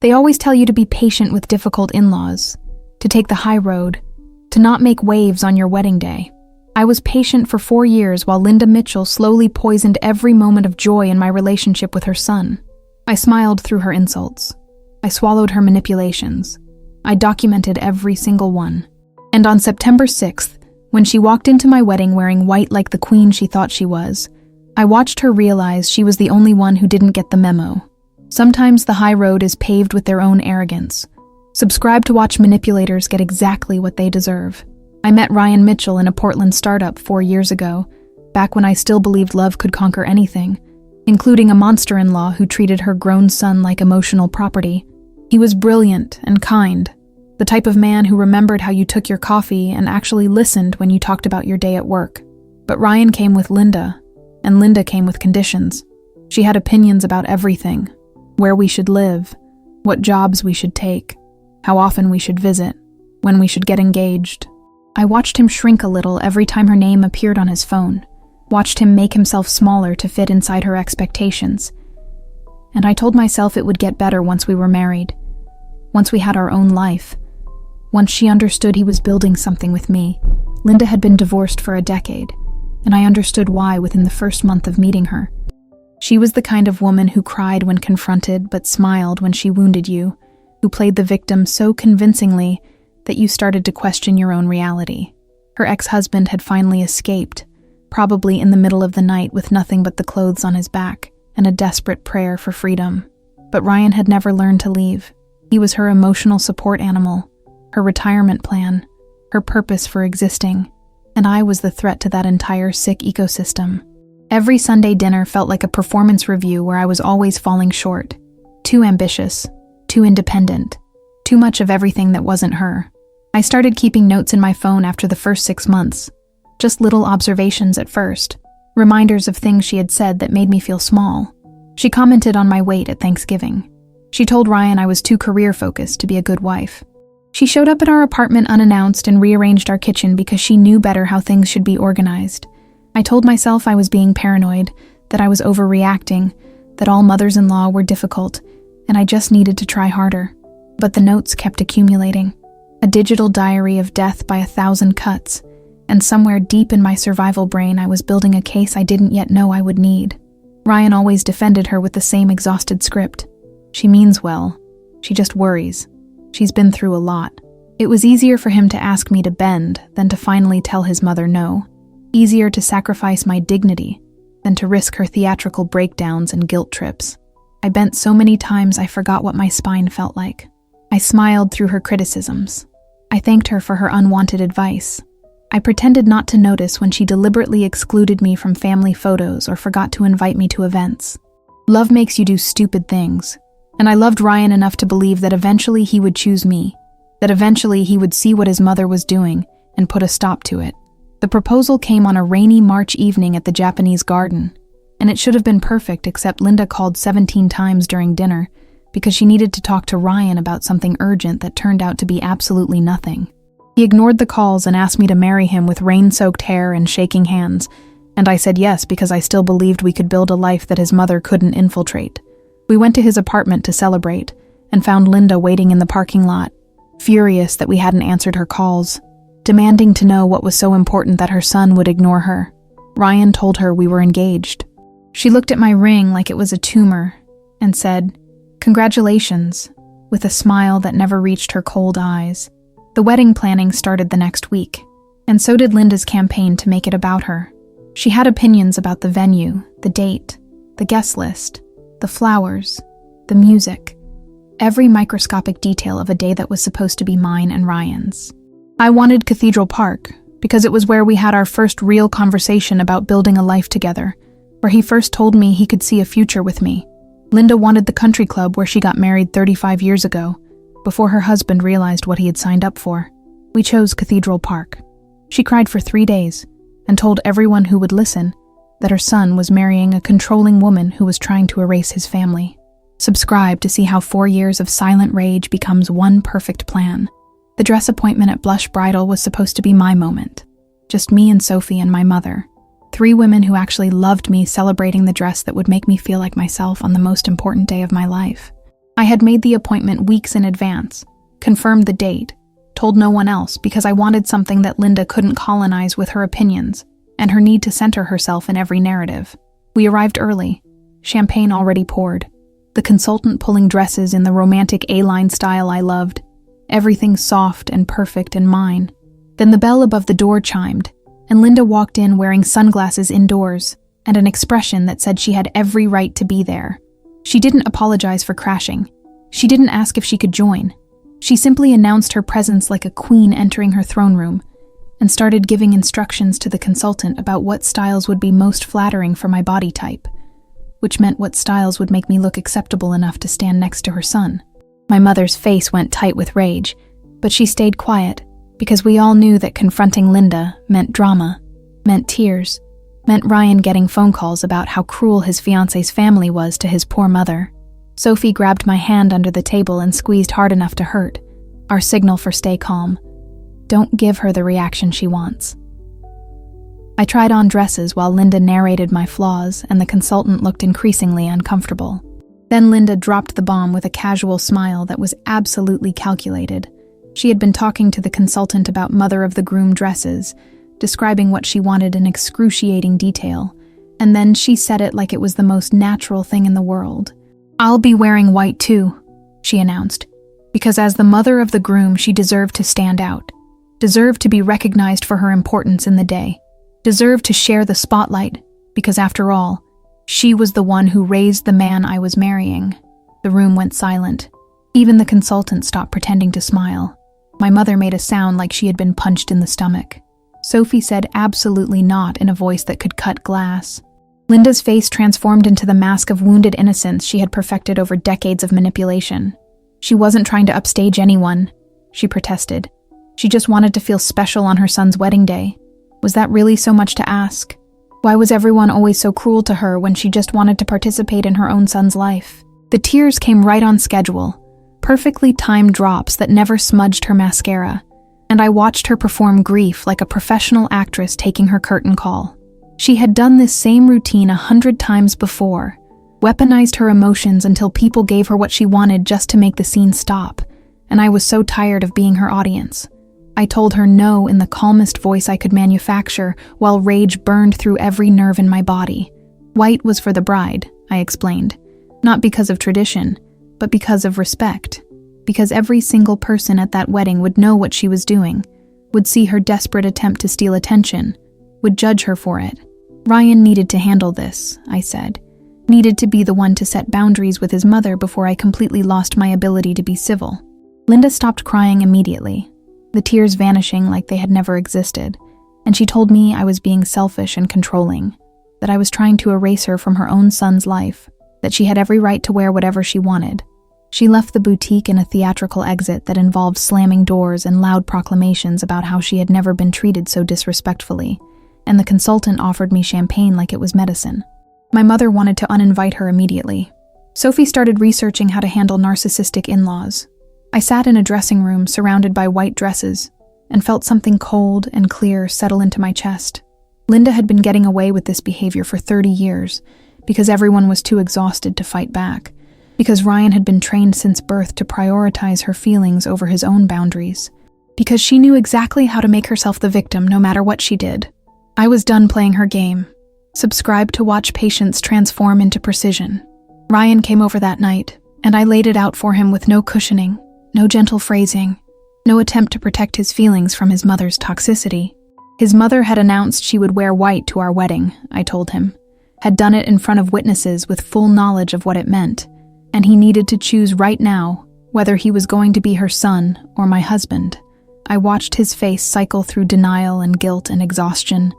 They always tell you to be patient with difficult in-laws, to take the high road, to not make waves on your wedding day. I was patient for 4 years while Linda Mitchell slowly poisoned every moment of joy in my relationship with her son. I smiled through her insults. I swallowed her manipulations. I documented every single one. And on September 6th, when she walked into my wedding wearing white like the queen she thought she was, I watched her realize she was the only one who didn't get the memo. Sometimes the high road is paved with their own arrogance. Subscribe to watch manipulators get exactly what they deserve. I met Ryan Mitchell in a Portland startup 4 years ago, back when I still believed love could conquer anything, including a monster-in-law who treated her grown son like emotional property. He was brilliant and kind, the type of man who remembered how you took your coffee and actually listened when you talked about your day at work. But Ryan came with Linda, and Linda came with conditions. She had opinions about everything: where we should live, what jobs we should take, how often we should visit, when we should get engaged. I watched him shrink a little every time her name appeared on his phone, watched him make himself smaller to fit inside her expectations. And I told myself it would get better once we were married, once we had our own life, once she understood he was building something with me. Linda had been divorced for a decade, and I understood why within the first month of meeting her. She was the kind of woman who cried when confronted but smiled when she wounded you, who played the victim so convincingly that you started to question your own reality. Her ex-husband had finally escaped, probably in the middle of the night with nothing but the clothes on his back and a desperate prayer for freedom. But Ryan had never learned to leave. He was her emotional support animal, her retirement plan, her purpose for existing, and I was the threat to that entire sick ecosystem. Every Sunday dinner felt like a performance review where I was always falling short. Too ambitious, too independent, too much of everything that wasn't her. I started keeping notes in my phone after the first 6 months. Just little observations at first, reminders of things she had said that made me feel small. She commented on my weight at Thanksgiving. She told Ryan I was too career-focused to be a good wife. She showed up at our apartment unannounced and rearranged our kitchen because she knew better how things should be organized. I told myself I was being paranoid, that I was overreacting, that all mothers-in-law were difficult, and I just needed to try harder. But the notes kept accumulating. A digital diary of death by 1,000 cuts, and somewhere deep in my survival brain I was building a case I didn't yet know I would need. Ryan always defended her with the same exhausted script. She means well. She just worries. She's been through a lot. It was easier for him to ask me to bend than to finally tell his mother no. Easier to sacrifice my dignity than to risk her theatrical breakdowns and guilt trips. I bent so many times I forgot what my spine felt like. I smiled through her criticisms. I thanked her for her unwanted advice. I pretended not to notice when she deliberately excluded me from family photos or forgot to invite me to events. Love makes you do stupid things, and I loved Ryan enough to believe that eventually he would choose me, that eventually he would see what his mother was doing and put a stop to it. The proposal came on a rainy March evening at the Japanese garden, and it should have been perfect except Linda called 17 times during dinner because she needed to talk to Ryan about something urgent that turned out to be absolutely nothing. He ignored the calls and asked me to marry him with rain-soaked hair and shaking hands, and I said yes because I still believed we could build a life that his mother couldn't infiltrate. We went to his apartment to celebrate and found Linda waiting in the parking lot, furious that we hadn't answered her calls, demanding to know what was so important that her son would ignore her. Ryan told her we were engaged. She looked at my ring like it was a tumor and said, "Congratulations," with a smile that never reached her cold eyes. The wedding planning started the next week, and so did Linda's campaign to make it about her. She had opinions about the venue, the date, the guest list, the flowers, the music, every microscopic detail of a day that was supposed to be mine and Ryan's. I wanted Cathedral Park because it was where we had our first real conversation about building a life together, where he first told me he could see a future with me. Linda wanted the country club where she got married 35 years ago, before her husband realized what he had signed up for. We chose Cathedral Park. She cried for 3 days and told everyone who would listen that her son was marrying a controlling woman who was trying to erase his family. Subscribe to see how 4 years of silent rage becomes one perfect plan. The dress appointment at Blush Bridal was supposed to be my moment. Just me and Sophie and my mother. 3 women who actually loved me celebrating the dress that would make me feel like myself on the most important day of my life. I had made the appointment weeks in advance, confirmed the date, told no one else because I wanted something that Linda couldn't colonize with her opinions and her need to center herself in every narrative. We arrived early, champagne already poured, the consultant pulling dresses in the romantic A-line style I loved, everything soft and perfect and mine. Then the bell above the door chimed, and Linda walked in wearing sunglasses indoors and an expression that said she had every right to be there. She didn't apologize for crashing. She didn't ask if she could join. She simply announced her presence like a queen entering her throne room and started giving instructions to the consultant about what styles would be most flattering for my body type, which meant what styles would make me look acceptable enough to stand next to her son. My mother's face went tight with rage, but she stayed quiet because we all knew that confronting Linda meant drama, meant tears, meant Ryan getting phone calls about how cruel his fiancé's family was to his poor mother. Sophie grabbed my hand under the table and squeezed hard enough to hurt, our signal for stay calm. Don't give her the reaction she wants. I tried on dresses while Linda narrated my flaws, and the consultant looked increasingly uncomfortable. Then Linda dropped the bomb with a casual smile that was absolutely calculated. She had been talking to the consultant about mother of the groom dresses, describing what she wanted in excruciating detail, and then she said it like it was the most natural thing in the world. "I'll be wearing white too," she announced, because as the mother of the groom she deserved to stand out, deserved to be recognized for her importance in the day, deserved to share the spotlight, because after all, she was the one who raised the man I was marrying. The room went silent. Even the consultant stopped pretending to smile. My mother made a sound like she had been punched in the stomach. Sophie said absolutely not in a voice that could cut glass. Linda's face transformed into the mask of wounded innocence she had perfected over decades of manipulation. She wasn't trying to upstage anyone, she protested. She just wanted to feel special on her son's wedding day. Was that really so much to ask? Why was everyone always so cruel to her when she just wanted to participate in her own son's life? The tears came right on schedule, perfectly timed drops that never smudged her mascara, and I watched her perform grief like a professional actress taking her curtain call. She had done this same routine 100 times before, weaponized her emotions until people gave her what she wanted just to make the scene stop, and I was so tired of being her audience. I told her no in the calmest voice I could manufacture while rage burned through every nerve in my body. White was for the bride, I explained, not because of tradition, but because of respect, because every single person at that wedding would know what she was doing, would see her desperate attempt to steal attention, would judge her for it. Ryan needed to handle this, I said, needed to be the one to set boundaries with his mother before I completely lost my ability to be civil. Linda stopped crying immediately, the tears vanishing like they had never existed, and she told me I was being selfish and controlling, that I was trying to erase her from her own son's life, that she had every right to wear whatever she wanted. She left the boutique in a theatrical exit that involved slamming doors and loud proclamations about how she had never been treated so disrespectfully, and the consultant offered me champagne like it was medicine. My mother wanted to uninvite her immediately. Sophie started researching how to handle narcissistic in-laws. I sat in a dressing room surrounded by white dresses and felt something cold and clear settle into my chest. Linda had been getting away with this behavior for 30 years because everyone was too exhausted to fight back, because Ryan had been trained since birth to prioritize her feelings over his own boundaries, because she knew exactly how to make herself the victim no matter what she did. I was done playing her game, subscribed to watch patience transform into precision. Ryan came over that night, and I laid it out for him with no cushioning, no gentle phrasing, no attempt to protect his feelings from his mother's toxicity. His mother had announced she would wear white to our wedding, I told him, had done it in front of witnesses with full knowledge of what it meant, and he needed to choose right now whether he was going to be her son or my husband. I watched his face cycle through denial and guilt and exhaustion,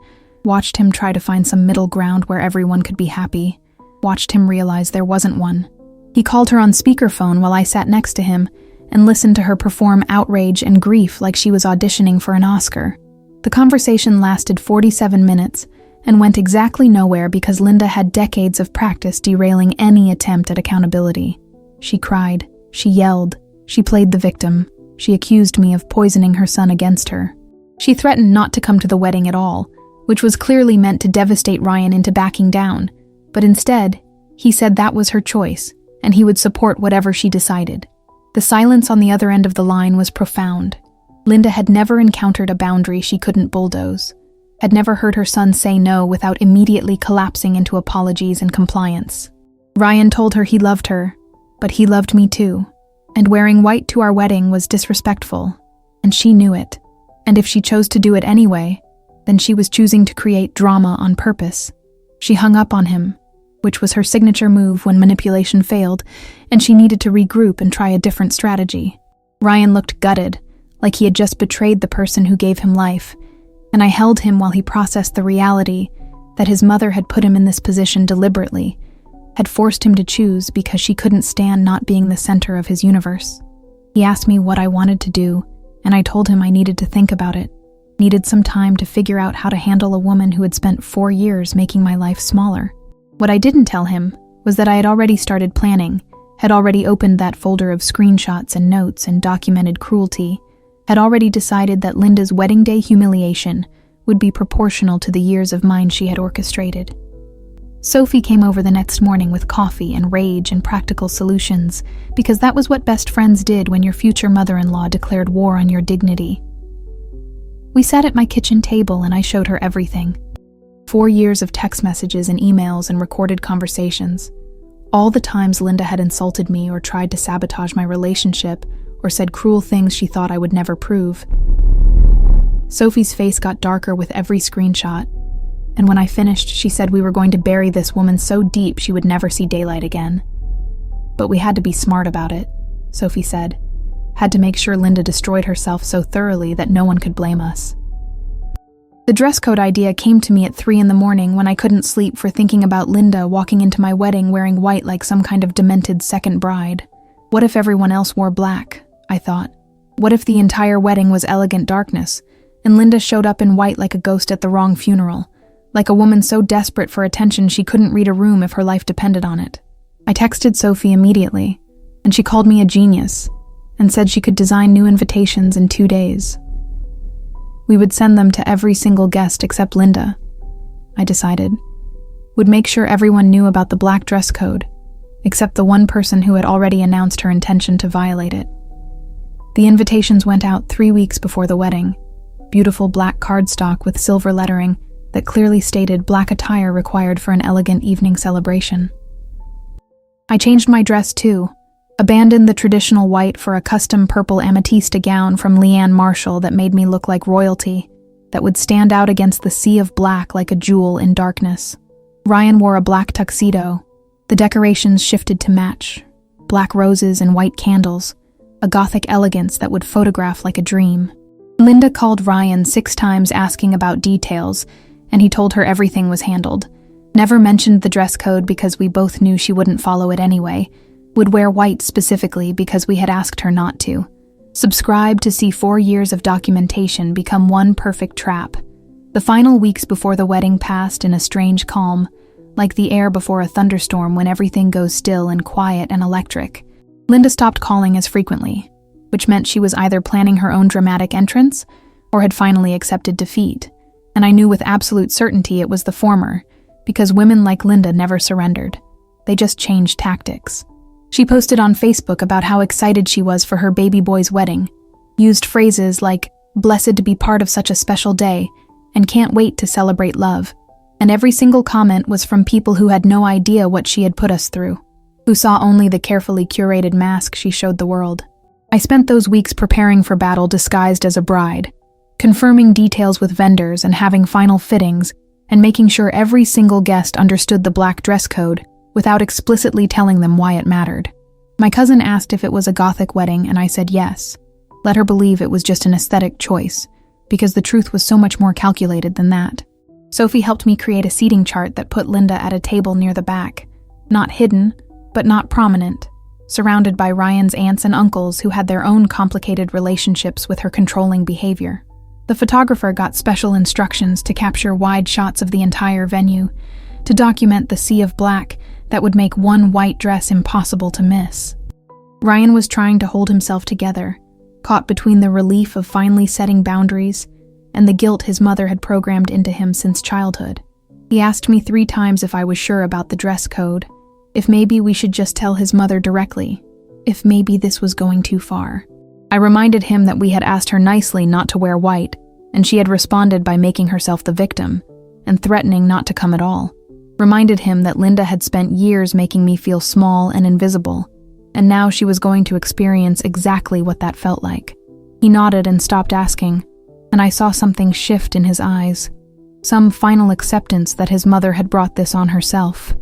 watched him try to find some middle ground where everyone could be happy, watched him realize there wasn't one. He called her on speakerphone while I sat next to him and listened to her perform outrage and grief like she was auditioning for an Oscar. The conversation lasted 47 minutes and went exactly nowhere because Linda had decades of practice derailing any attempt at accountability. She cried, she yelled, she played the victim, she accused me of poisoning her son against her. She threatened not to come to the wedding at all, which was clearly meant to devastate Ryan into backing down, but instead, he said that was her choice, and he would support whatever she decided. The silence on the other end of the line was profound. Linda had never encountered a boundary she couldn't bulldoze, had never heard her son say no without immediately collapsing into apologies and compliance. Ryan told her he loved her, but he loved me too, and wearing white to our wedding was disrespectful, and she knew it. And if she chose to do it anyway, then she was choosing to create drama on purpose. She hung up on him, which was her signature move when manipulation failed, and she needed to regroup and try a different strategy. Ryan looked gutted, like he had just betrayed the person who gave him life, and I held him while he processed the reality that his mother had put him in this position deliberately, had forced him to choose because she couldn't stand not being the center of his universe. He asked me what I wanted to do, and I told him I needed to think about it, needed some time to figure out how to handle a woman who had spent 4 years making my life smaller. What I didn't tell him was that I had already started planning, had already opened that folder of screenshots and notes and documented cruelty, had already decided that Linda's wedding day humiliation would be proportional to the years of mine she had orchestrated. Sophie came over the next morning with coffee and rage and practical solutions, because that was what best friends did when your future mother-in-law declared war on your dignity. We sat at my kitchen table and I showed her everything. 4 years of text messages and emails and recorded conversations. All the times Linda had insulted me or tried to sabotage my relationship or said cruel things she thought I would never prove. Sophie's face got darker with every screenshot, and when I finished, she said we were going to bury this woman so deep she would never see daylight again. But we had to be smart about it, Sophie said. Had to make sure Linda destroyed herself so thoroughly that no one could blame us. The dress code idea came to me at 3 a.m. when I couldn't sleep for thinking about Linda walking into my wedding wearing white like some kind of demented second bride. What if everyone else wore black? I thought. What if the entire wedding was elegant darkness, and Linda showed up in white like a ghost at the wrong funeral, like a woman so desperate for attention she couldn't read a room if her life depended on it? I texted Sophie immediately, and she called me a genius, and said she could design new invitations in 2 days. We would send them to every single guest except Linda, I decided. Would make sure everyone knew about the black dress code, except the one person who had already announced her intention to violate it. The invitations went out 3 weeks before the wedding, beautiful black cardstock with silver lettering that clearly stated black attire required for an elegant evening celebration. I changed my dress too, abandoned the traditional white for a custom purple amethysta gown from Leanne Marshall that made me look like royalty, that would stand out against the sea of black like a jewel in darkness. Ryan wore a black tuxedo. The decorations shifted to match, black roses and white candles, a gothic elegance that would photograph like a dream. Linda called Ryan 6 times asking about details, and he told her everything was handled. Never mentioned the dress code because we both knew she wouldn't follow it anyway, would wear white specifically because we had asked her not to. Subscribed to see 4 years of documentation become one perfect trap. The final weeks before the wedding passed in a strange calm, like the air before a thunderstorm when everything goes still and quiet and electric. Linda stopped calling as frequently, which meant she was either planning her own dramatic entrance or had finally accepted defeat, and I knew with absolute certainty it was the former, because women like Linda never surrendered. They just changed tactics. She posted on Facebook about how excited she was for her baby boy's wedding, used phrases like, "blessed to be part of such a special day," and "can't wait to celebrate love," and every single comment was from people who had no idea what she had put us through, who saw only the carefully curated mask she showed the world. I spent those weeks preparing for battle disguised as a bride, confirming details with vendors and having final fittings, and making sure every single guest understood the black dress code without explicitly telling them why it mattered. My cousin asked if it was a Gothic wedding, and I said yes. Let her believe it was just an aesthetic choice, because the truth was so much more calculated than that. Sophie helped me create a seating chart that put Linda at a table near the back, not hidden, but not prominent, surrounded by Ryan's aunts and uncles who had their own complicated relationships with her controlling behavior. The photographer got special instructions to capture wide shots of the entire venue, to document the sea of black that would make one white dress impossible to miss. Ryan was trying to hold himself together, caught between the relief of finally setting boundaries and the guilt his mother had programmed into him since childhood. He asked me 3 times if I was sure about the dress code, If maybe we should just tell his mother directly. If maybe this was going too far. I reminded him that we had asked her nicely not to wear white, and she had responded by making herself the victim and threatening not to come at all. Reminded him that Linda had spent years making me feel small and invisible, and now she was going to experience exactly what that felt like. He nodded and stopped asking, and I saw something shift in his eyes. Some final acceptance that his mother had brought this on herself.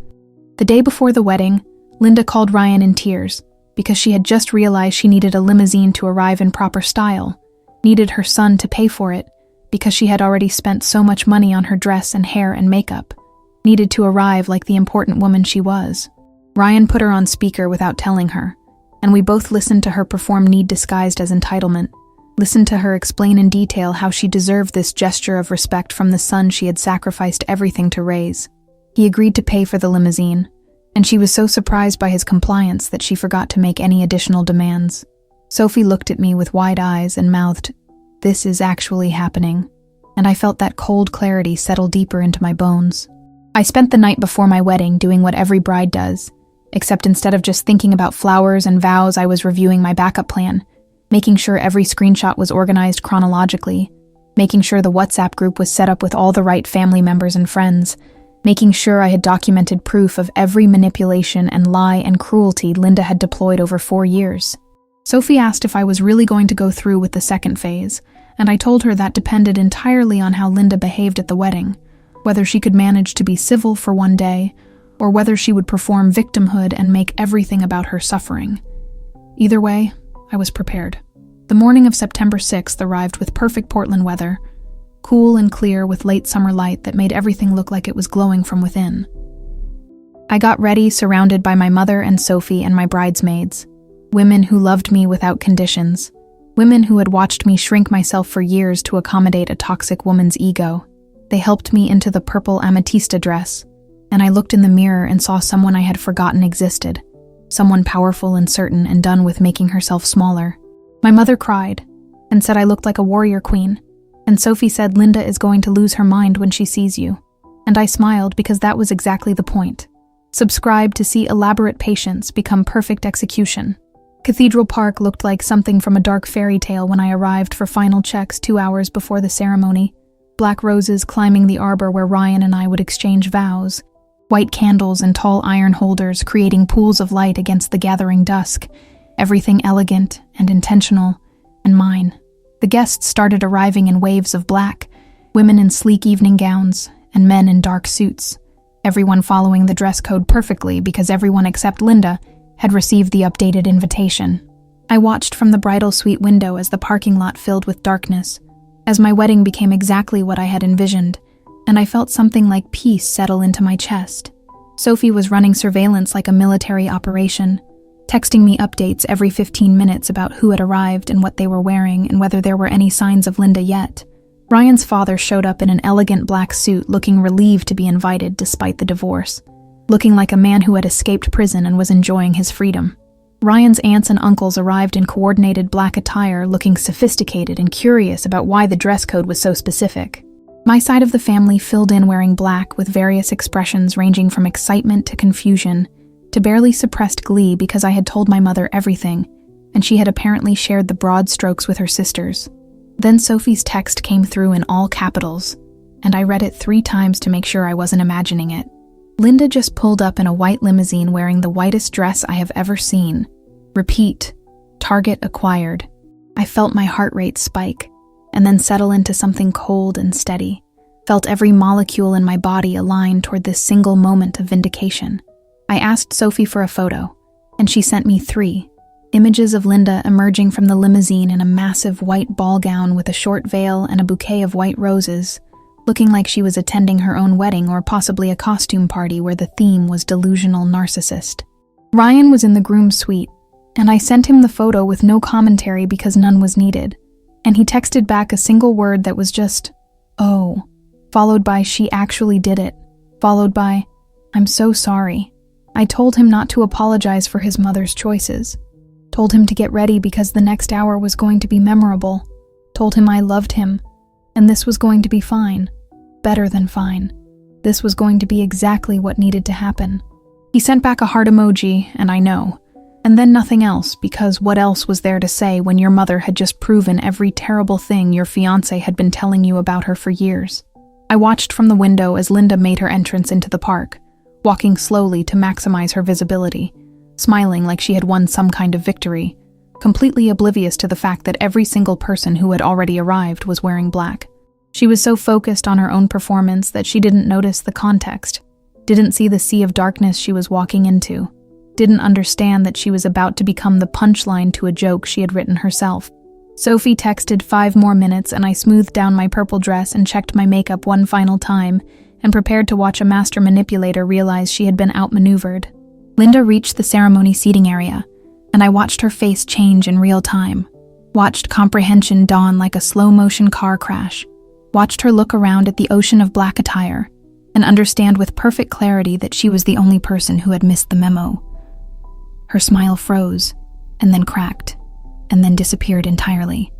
The day before the wedding, Linda called Ryan in tears because she had just realized she needed a limousine to arrive in proper style, needed her son to pay for it because she had already spent so much money on her dress and hair and makeup, needed to arrive like the important woman she was. Ryan put her on speaker without telling her, and we both listened to her perform need disguised as entitlement, listened to her explain in detail how she deserved this gesture of respect from the son she had sacrificed everything to raise. He agreed to pay for the limousine, and she was so surprised by his compliance that she forgot to make any additional demands. Sophie looked at me with wide eyes and mouthed, "This is actually happening," and I felt that cold clarity settle deeper into my bones. I spent the night before my wedding doing what every bride does, except instead of just thinking about flowers and vows, I was reviewing my backup plan, making sure every screenshot was organized chronologically, making sure the WhatsApp group was set up with all the right family members and friends, making sure I had documented proof of every manipulation and lie and cruelty Linda had deployed over 4 years. Sophie asked if I was really going to go through with the second phase, and I told her that depended entirely on how Linda behaved at the wedding, whether she could manage to be civil for one day, or whether she would perform victimhood and make everything about her suffering. Either way, I was prepared. The morning of September 6th arrived with perfect Portland weather, cool and clear with late summer light that made everything look like it was glowing from within. I got ready surrounded by my mother and Sophie and my bridesmaids, women who loved me without conditions, women who had watched me shrink myself for years to accommodate a toxic woman's ego. They helped me into the purple amethysta dress, and I looked in the mirror and saw someone I had forgotten existed, someone powerful and certain and done with making herself smaller. My mother cried and said I looked like a warrior queen, and Sophie said Linda is going to lose her mind when she sees you, and I smiled because that was exactly the point. Subscribe to see elaborate patience become perfect execution. Cathedral Park looked like something from a dark fairy tale when I arrived for final checks 2 hours before the ceremony. Black roses climbing the arbor where Ryan and I would exchange vows, white candles and tall iron holders creating pools of light against the gathering dusk, everything elegant and intentional, and mine. The guests started arriving in waves of black, women in sleek evening gowns, and men in dark suits, everyone following the dress code perfectly because everyone except Linda had received the updated invitation. I watched from the bridal suite window as the parking lot filled with darkness, as my wedding became exactly what I had envisioned, and I felt something like peace settle into my chest. Sophie was running surveillance like a military operation, texting me updates every 15 minutes about who had arrived and what they were wearing and whether there were any signs of Linda yet. Ryan's father showed up in an elegant black suit, looking relieved to be invited despite the divorce, looking like a man who had escaped prison and was enjoying his freedom. Ryan's aunts and uncles arrived in coordinated black attire, looking sophisticated and curious about why the dress code was so specific. My side of the family filled in wearing black with various expressions ranging from excitement to confusion to barely suppressed glee because I had told my mother everything, and she had apparently shared the broad strokes with her sisters. Then Sophie's text came through in all capitals, and I read it 3 times to make sure I wasn't imagining it. Linda just pulled up in a white limousine wearing the whitest dress I have ever seen. Repeat. Target acquired. I felt my heart rate spike, and then settle into something cold and steady. Felt every molecule in my body align toward this single moment of vindication. I asked Sophie for a photo, and she sent me 3. Images of Linda emerging from the limousine in a massive white ball gown with a short veil and a bouquet of white roses, looking like she was attending her own wedding or possibly a costume party where the theme was delusional narcissist. Ryan was in the groom's suite, and I sent him the photo with no commentary because none was needed, and he texted back a single word that was just, "Oh," followed by "She actually did it," followed by, "I'm so sorry." I told him not to apologize for his mother's choices, told him to get ready because the next hour was going to be memorable, told him I loved him, and this was going to be fine. Better than fine. This was going to be exactly what needed to happen. He sent back a heart emoji, and I know. And then nothing else, because what else was there to say when your mother had just proven every terrible thing your fiancé had been telling you about her for years? I watched from the window as Linda made her entrance into the park, walking slowly to maximize her visibility, smiling like she had won some kind of victory, completely oblivious to the fact that every single person who had already arrived was wearing black. She was so focused on her own performance that she didn't notice the context, didn't see the sea of darkness she was walking into, didn't understand that she was about to become the punchline to a joke she had written herself. Sophie texted 5 more minutes, and I smoothed down my purple dress and checked my makeup one final time and prepared to watch a master manipulator realize she had been outmaneuvered. Linda reached the ceremony seating area, and I watched her face change in real time, watched comprehension dawn like a slow-motion car crash, watched her look around at the ocean of black attire and understand with perfect clarity that she was the only person who had missed the memo. Her smile froze, and then cracked, and then disappeared entirely.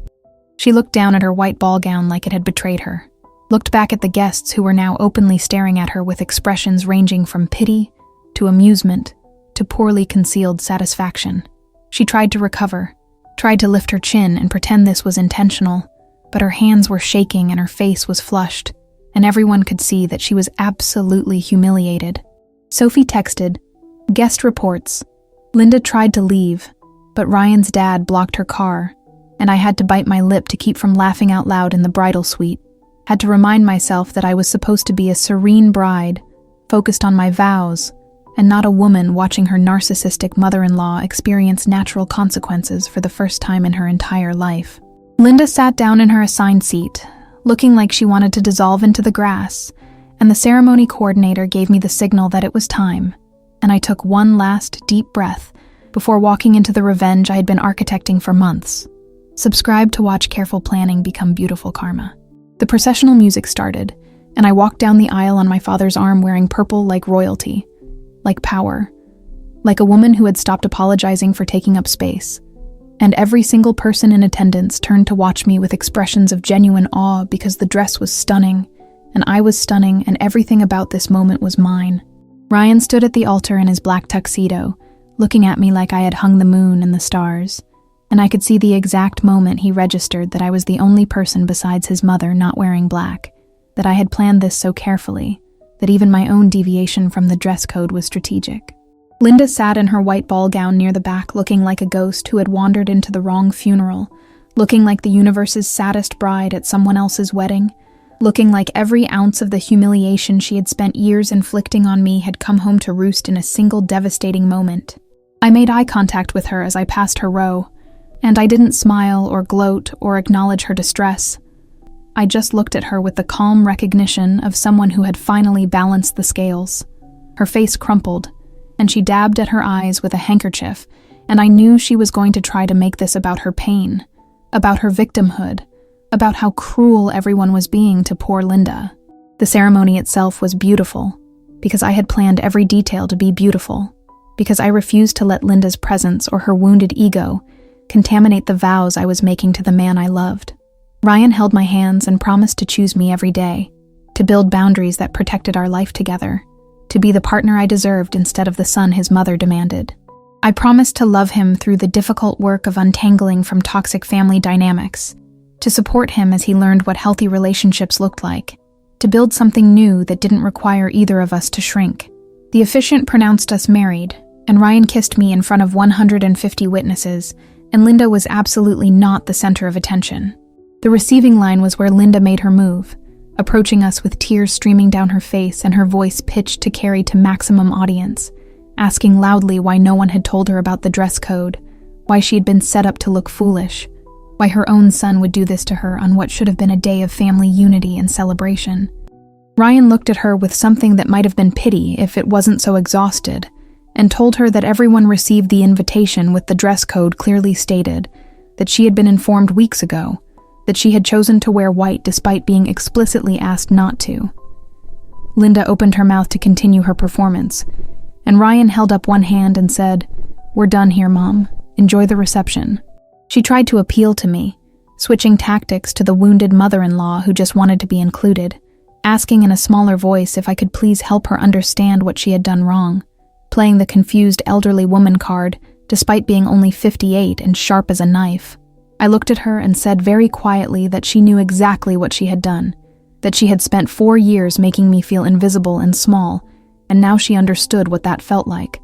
She looked down at her white ball gown like it had betrayed her, looked back at the guests who were now openly staring at her with expressions ranging from pity to amusement to poorly concealed satisfaction. She tried to recover, tried to lift her chin and pretend this was intentional, but her hands were shaking and her face was flushed, and everyone could see that she was absolutely humiliated. Sophie texted, "Guest reports." Linda tried to leave, but Ryan's dad blocked her car, and I had to bite my lip to keep from laughing out loud in the bridal suite. Had to remind myself that I was supposed to be a serene bride, focused on my vows, and not a woman watching her narcissistic mother-in-law experience natural consequences for the first time in her entire life. Linda sat down in her assigned seat, looking like she wanted to dissolve into the grass, and the ceremony coordinator gave me the signal that it was time, and I took one last deep breath before walking into the revenge I had been architecting for months. Subscribe to watch careful planning become beautiful karma. The processional music started, and I walked down the aisle on my father's arm wearing purple like royalty, like power, like a woman who had stopped apologizing for taking up space. And every single person in attendance turned to watch me with expressions of genuine awe because the dress was stunning, and I was stunning, and everything about this moment was mine. Ryan stood at the altar in his black tuxedo, looking at me like I had hung the moon and the stars, and I could see the exact moment he registered that I was the only person besides his mother not wearing black, that I had planned this so carefully, that even my own deviation from the dress code was strategic. Linda sat in her white ball gown near the back looking like a ghost who had wandered into the wrong funeral, looking like the universe's saddest bride at someone else's wedding, looking like every ounce of the humiliation she had spent years inflicting on me had come home to roost in a single devastating moment. I made eye contact with her as I passed her row, and I didn't smile or gloat or acknowledge her distress. I just looked at her with the calm recognition of someone who had finally balanced the scales. Her face crumpled, and she dabbed at her eyes with a handkerchief, and I knew she was going to try to make this about her pain, about her victimhood, about how cruel everyone was being to poor Linda. The ceremony itself was beautiful, because I had planned every detail to be beautiful, because I refused to let Linda's presence or her wounded ego contaminate the vows I was making to the man I loved. Ryan held my hands and promised to choose me every day, to build boundaries that protected our life together, to be the partner I deserved instead of the son his mother demanded. I promised to love him through the difficult work of untangling from toxic family dynamics, to support him as he learned what healthy relationships looked like, to build something new that didn't require either of us to shrink. The officiant pronounced us married, and Ryan kissed me in front of 150 witnesses, and Linda was absolutely not the center of attention. The receiving line was where Linda made her move, approaching us with tears streaming down her face and her voice pitched to carry to maximum audience, asking loudly why no one had told her about the dress code, why she had been set up to look foolish, why her own son would do this to her on what should have been a day of family unity and celebration. Ryan looked at her with something that might have been pity if it wasn't so exhausted, and told her that everyone received the invitation with the dress code clearly stated, that she had been informed weeks ago, that she had chosen to wear white despite being explicitly asked not to. Linda opened her mouth to continue her performance, and Ryan held up one hand and said, "We're done here, Mom. Enjoy the reception." She tried to appeal to me, switching tactics to the wounded mother-in-law who just wanted to be included, asking in a smaller voice if I could please help her understand what she had done wrong. playing the confused elderly woman card, despite being only 58 and sharp as a knife. I looked at her and said very quietly that she knew exactly what she had done, that she had spent 4 years making me feel invisible and small, and now she understood what that felt like,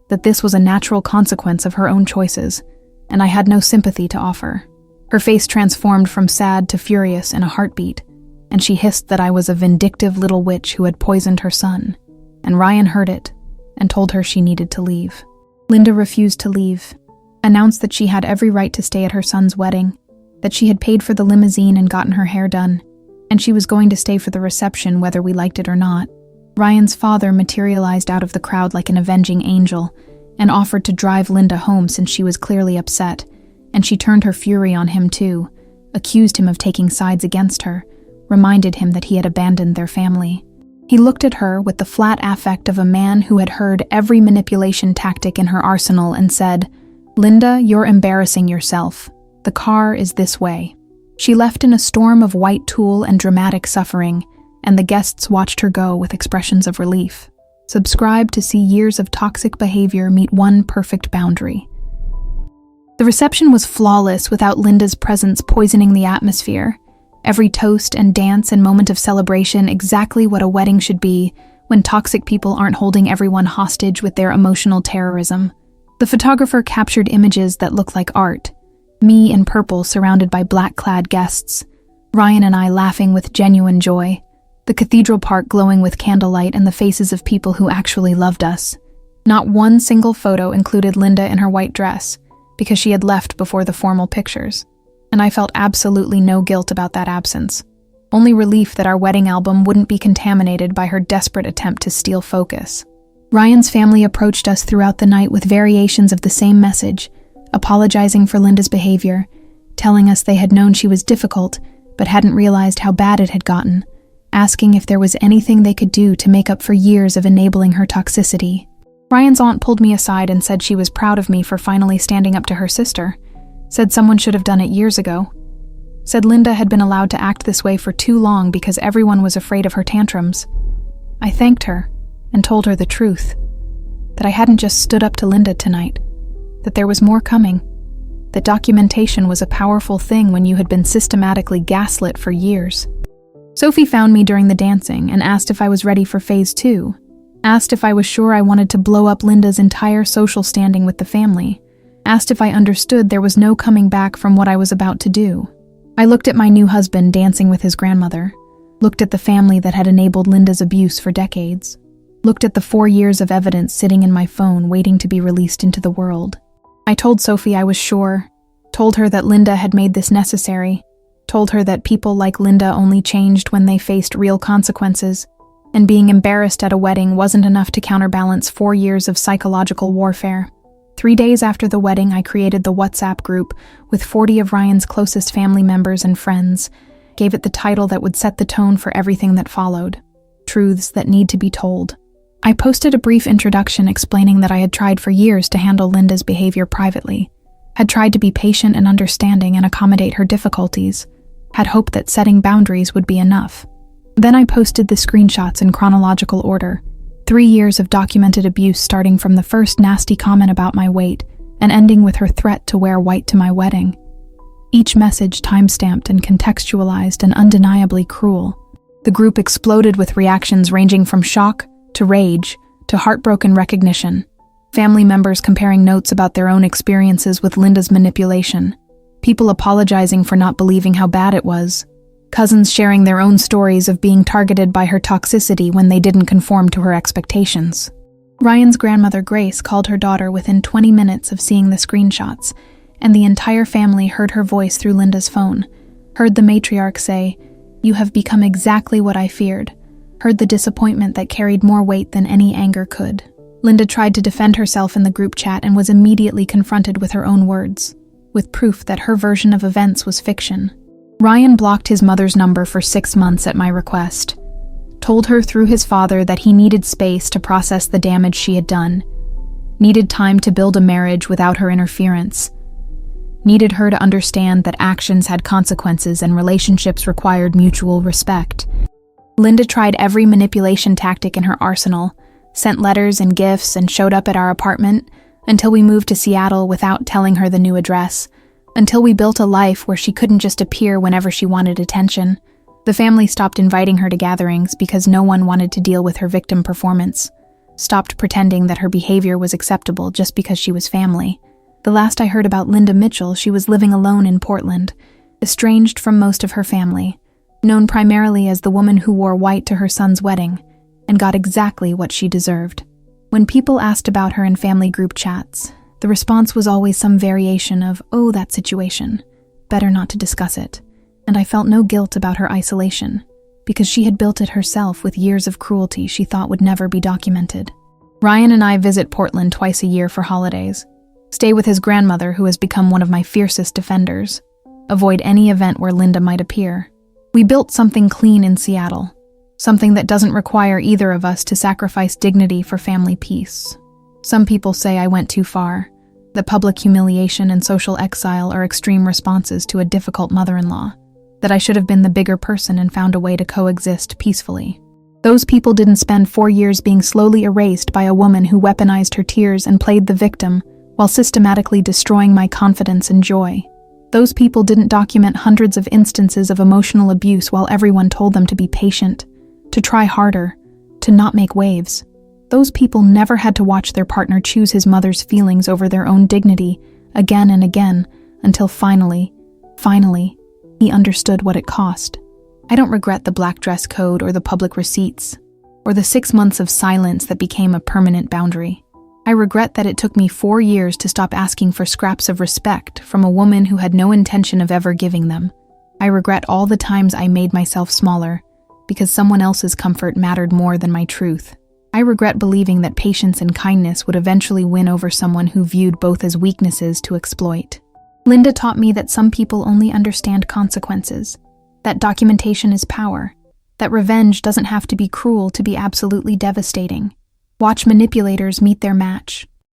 that this was a natural consequence of her own choices, and I had no sympathy to offer. Her face transformed from sad to furious in a heartbeat, and she hissed that I was a vindictive little witch who had poisoned her son, and Ryan heard it and told her she needed to leave. Linda refused to leave, announced that she had every right to stay at her son's wedding, that she had paid for the limousine and gotten her hair done, and she was going to stay for the reception whether we liked it or not. Ryan's father materialized out of the crowd like an avenging angel and offered to drive Linda home since she was clearly upset, and she turned her fury on him too, accused him of taking sides against her, reminded him that he had abandoned their family. He looked at her with the flat affect of a man who had heard every manipulation tactic in her arsenal and said, "Linda, you're embarrassing yourself. The car is this way." She left in a storm of white tulle and dramatic suffering, and the guests watched her go with expressions of relief. Subscribe to see years of toxic behavior meet one perfect boundary. The reception was flawless without Linda's presence poisoning the atmosphere. Every toast and dance and moment of celebration exactly what a wedding should be when toxic people aren't holding everyone hostage with their emotional terrorism. The photographer captured images that looked like art. Me in purple surrounded by black-clad guests. Ryan and I laughing with genuine joy. The cathedral park glowing with candlelight and the faces of people who actually loved us. Not one single photo included Linda in her white dress, because she had left before the formal pictures. And I felt absolutely no guilt about that absence. Only relief that our wedding album wouldn't be contaminated by her desperate attempt to steal focus. Ryan's family approached us throughout the night with variations of the same message, apologizing for Linda's behavior, telling us they had known she was difficult, but hadn't realized how bad it had gotten, asking if there was anything they could do to make up for years of enabling her toxicity. Ryan's aunt pulled me aside and said she was proud of me for finally standing up to her sister, said someone should have done it years ago, said Linda had been allowed to act this way for too long because everyone was afraid of her tantrums. I thanked her and told her the truth, that I hadn't just stood up to Linda tonight, that there was more coming, that documentation was a powerful thing when you had been systematically gaslit for years. Sophie found me during the dancing and asked if I was ready for phase 2, asked if I was sure I wanted to blow up Linda's entire social standing with the family, asked if I understood there was no coming back from what I was about to do. I looked at my new husband dancing with his grandmother, looked at the family that had enabled Linda's abuse for decades, looked at the 4 years of evidence sitting in my phone waiting to be released into the world. I told Sophie I was sure, told her that Linda had made this necessary, told her that people like Linda only changed when they faced real consequences, and being embarrassed at a wedding wasn't enough to counterbalance 4 years of psychological warfare. 3 days after the wedding, I created the WhatsApp group with 40 of Ryan's closest family members and friends, gave it the title that would set the tone for everything that followed, Truths That Need to Be Told. I posted a brief introduction explaining that I had tried for years to handle Linda's behavior privately, had tried to be patient and understanding and accommodate her difficulties, had hoped that setting boundaries would be enough. Then I posted the screenshots in chronological order, 3 years of documented abuse starting from the first nasty comment about my weight and ending with her threat to wear white to my wedding. Each message time-stamped and contextualized and undeniably cruel. The group exploded with reactions ranging from shock to rage to heartbroken recognition. Family members comparing notes about their own experiences with Linda's manipulation. People apologizing for not believing how bad it was. Cousins sharing their own stories of being targeted by her toxicity when they didn't conform to her expectations. Ryan's grandmother Grace called her daughter within 20 minutes of seeing the screenshots, and the entire family heard her voice through Linda's phone, heard the matriarch say, "You have become exactly what I feared," heard the disappointment that carried more weight than any anger could. Linda tried to defend herself in the group chat and was immediately confronted with her own words, with proof that her version of events was fiction. Ryan blocked his mother's number for 6 months at my request, told her through his father that he needed space to process the damage she had done, needed time to build a marriage without her interference, needed her to understand that actions had consequences and relationships required mutual respect. Linda tried every manipulation tactic in her arsenal, sent letters and gifts, and showed up at our apartment until we moved to Seattle without telling her the new address, until we built a life where she couldn't just appear whenever she wanted attention. The family stopped inviting her to gatherings because no one wanted to deal with her victim performance, stopped pretending that her behavior was acceptable just because she was family. The last I heard about Linda Mitchell, she was living alone in Portland, estranged from most of her family, known primarily as the woman who wore white to her son's wedding, and got exactly what she deserved. When people asked about her in family group chats, the response was always some variation of, "Oh, that situation. Better not to discuss it." And I felt no guilt about her isolation, because she had built it herself with years of cruelty she thought would never be documented. Ryan and I visit Portland twice a year for holidays, stay with his grandmother, who has become one of my fiercest defenders, avoid any event where Linda might appear. We built something clean in Seattle, something that doesn't require either of us to sacrifice dignity for family peace. Some people say I went too far, that public humiliation and social exile are extreme responses to a difficult mother-in-law, that I should have been the bigger person and found a way to coexist peacefully. Those people didn't spend 4 years being slowly erased by a woman who weaponized her tears and played the victim while systematically destroying my confidence and joy. Those people didn't document hundreds of instances of emotional abuse while everyone told them to be patient, to try harder, to not make waves. Those people never had to watch their partner choose his mother's feelings over their own dignity again and again until finally, he understood what it cost. I don't regret the black dress code or the public receipts, or the 6 months of silence that became a permanent boundary. I regret that it took me 4 years to stop asking for scraps of respect from a woman who had no intention of ever giving them. I regret all the times I made myself smaller because someone else's comfort mattered more than my truth. I regret believing that patience and kindness would eventually win over someone who viewed both as weaknesses to exploit. Linda taught me that some people only understand consequences, that documentation is power, that revenge doesn't have to be cruel to be absolutely devastating. Watch manipulators meet their match.